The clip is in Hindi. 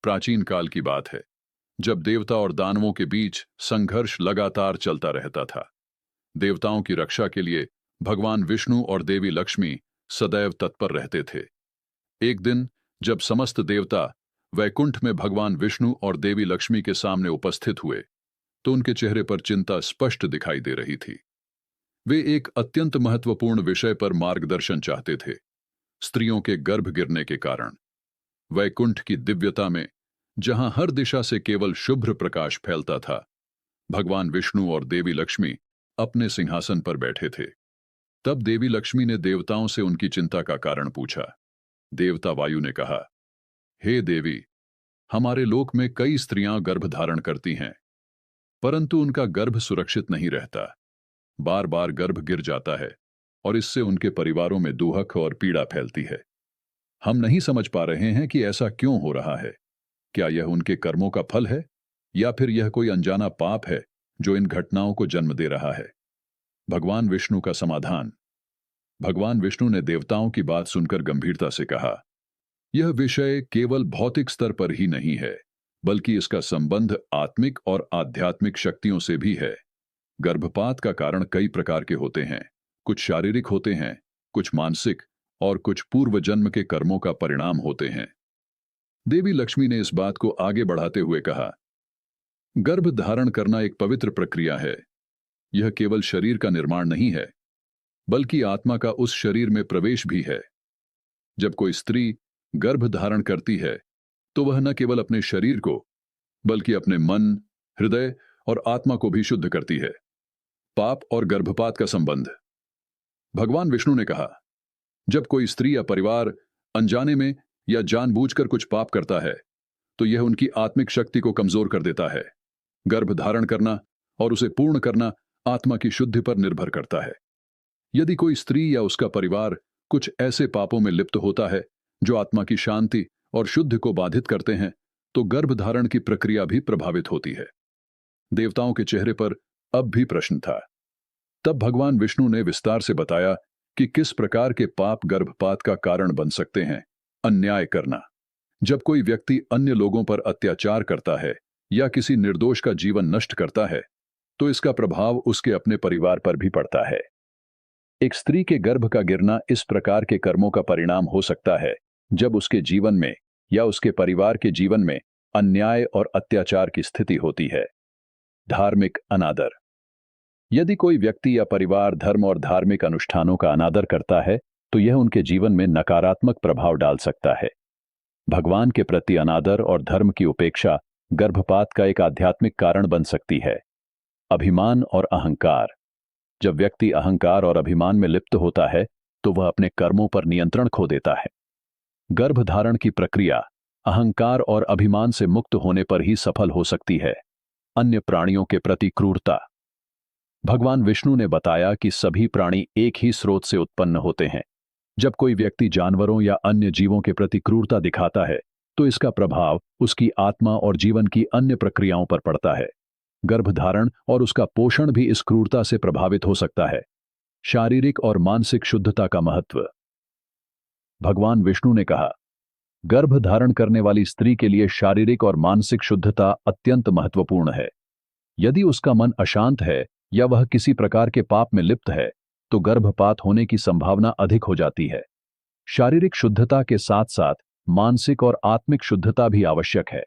प्राचीन काल की बात है, जब देवता और दानवों के बीच संघर्ष लगातार चलता रहता था। देवताओं की रक्षा के लिए भगवान विष्णु और देवी लक्ष्मी सदैव तत्पर रहते थे। एक दिन जब समस्त देवता वैकुंठ में भगवान विष्णु और देवी लक्ष्मी के सामने उपस्थित हुए, तो उनके चेहरे पर चिंता स्पष्ट दिखाई दे रही थी। वे एक अत्यंत महत्वपूर्ण विषय पर मार्गदर्शन चाहते थे, स्त्रियों के गर्भ गिरने के कारण। वैकुंठ की दिव्यता में, जहां हर दिशा से केवल शुभ्र प्रकाश फैलता था, भगवान विष्णु और देवी लक्ष्मी अपने सिंहासन पर बैठे थे। तब देवी लक्ष्मी ने देवताओं से उनकी चिंता का कारण पूछा। देवता वायु ने कहा, हे देवी, हमारे लोक में कई स्त्रियां गर्भ धारण करती हैं, परंतु उनका गर्भ सुरक्षित नहीं रहता। बार बार गर्भ गिर जाता है और इससे उनके परिवारों में दुहक और पीड़ा फैलती है। हम नहीं समझ पा रहे हैं कि ऐसा क्यों हो रहा है। क्या यह उनके कर्मों का फल है, या फिर यह कोई अनजाना पाप है जो इन घटनाओं को जन्म दे रहा है? भगवान विष्णु का समाधान। भगवान विष्णु ने देवताओं की बात सुनकर गंभीरता से कहा, यह विषय केवल भौतिक स्तर पर ही नहीं है, बल्कि इसका संबंध आत्मिक और आध्यात्मिक शक्तियों से भी है। गर्भपात का कारण कई प्रकार के होते हैं। कुछ शारीरिक होते हैं, कुछ मानसिक और कुछ पूर्व जन्म के कर्मों का परिणाम होते हैं। देवी लक्ष्मी ने इस बात को आगे बढ़ाते हुए कहा, गर्भ धारण करना एक पवित्र प्रक्रिया है। यह केवल शरीर का निर्माण नहीं है, बल्कि आत्मा का उस शरीर में प्रवेश भी है। जब कोई स्त्री गर्भ धारण करती है, तो वह न केवल अपने शरीर को, बल्कि अपने मन, हृदय और आत्मा को भी शुद्ध करती है। पाप और गर्भपात का संबंध। भगवान विष्णु ने कहा, जब कोई स्त्री या परिवार अनजाने में या जानबूझकर कुछ पाप करता है, तो यह उनकी आत्मिक शक्ति को कमजोर कर देता है। गर्भ धारण करना और उसे पूर्ण करना आत्मा की शुद्धि पर निर्भर करता है। यदि कोई स्त्री या उसका परिवार कुछ ऐसे पापों में लिप्त होता है जो आत्मा की शांति और शुद्धि को बाधित करते हैं, तो गर्भ धारण की प्रक्रिया भी प्रभावित होती है। देवताओं के चेहरे पर अब भी प्रश्न था। तब भगवान विष्णु ने विस्तार से बताया कि किस प्रकार के पाप गर्भपात का कारण बन सकते हैं। अन्याय करना। जब कोई व्यक्ति अन्य लोगों पर अत्याचार करता है या किसी निर्दोष का जीवन नष्ट करता है, तो इसका प्रभाव उसके अपने परिवार पर भी पड़ता है। एक स्त्री के गर्भ का गिरना इस प्रकार के कर्मों का परिणाम हो सकता है जब उसके जीवन में या उसके परिवार के जीवन में अन्याय और अत्याचार की स्थिति होती है। धार्मिक अनादर। यदि कोई व्यक्ति या परिवार धर्म और धार्मिक अनुष्ठानों का अनादर करता है, तो यह उनके जीवन में नकारात्मक प्रभाव डाल सकता है। भगवान के प्रति अनादर और धर्म की उपेक्षा गर्भपात का एक आध्यात्मिक कारण बन सकती है। अभिमान और अहंकार। जब व्यक्ति अहंकार और अभिमान में लिप्त होता है, तो वह अपने कर्मों पर नियंत्रण खो देता है। गर्भधारण की प्रक्रिया अहंकार और अभिमान से मुक्त होने पर ही सफल हो सकती है। अन्य प्राणियों के प्रति क्रूरता। भगवान विष्णु ने बताया कि सभी प्राणी एक ही स्रोत से उत्पन्न होते हैं। जब कोई व्यक्ति जानवरों या अन्य जीवों के प्रति क्रूरता दिखाता है, तो इसका प्रभाव उसकी आत्मा और जीवन की अन्य प्रक्रियाओं पर पड़ता है। गर्भधारण और उसका पोषण भी इस क्रूरता से प्रभावित हो सकता है। शारीरिक और मानसिक शुद्धता का महत्व। भगवान विष्णु ने कहा, गर्भ धारण करने वाली स्त्री के लिए शारीरिक और मानसिक शुद्धता अत्यंत महत्वपूर्ण है। यदि उसका मन अशांत है या वह किसी प्रकार के पाप में लिप्त है, तो गर्भपात होने की संभावना अधिक हो जाती है। शारीरिक शुद्धता के साथ साथ मानसिक और आत्मिक शुद्धता भी आवश्यक है।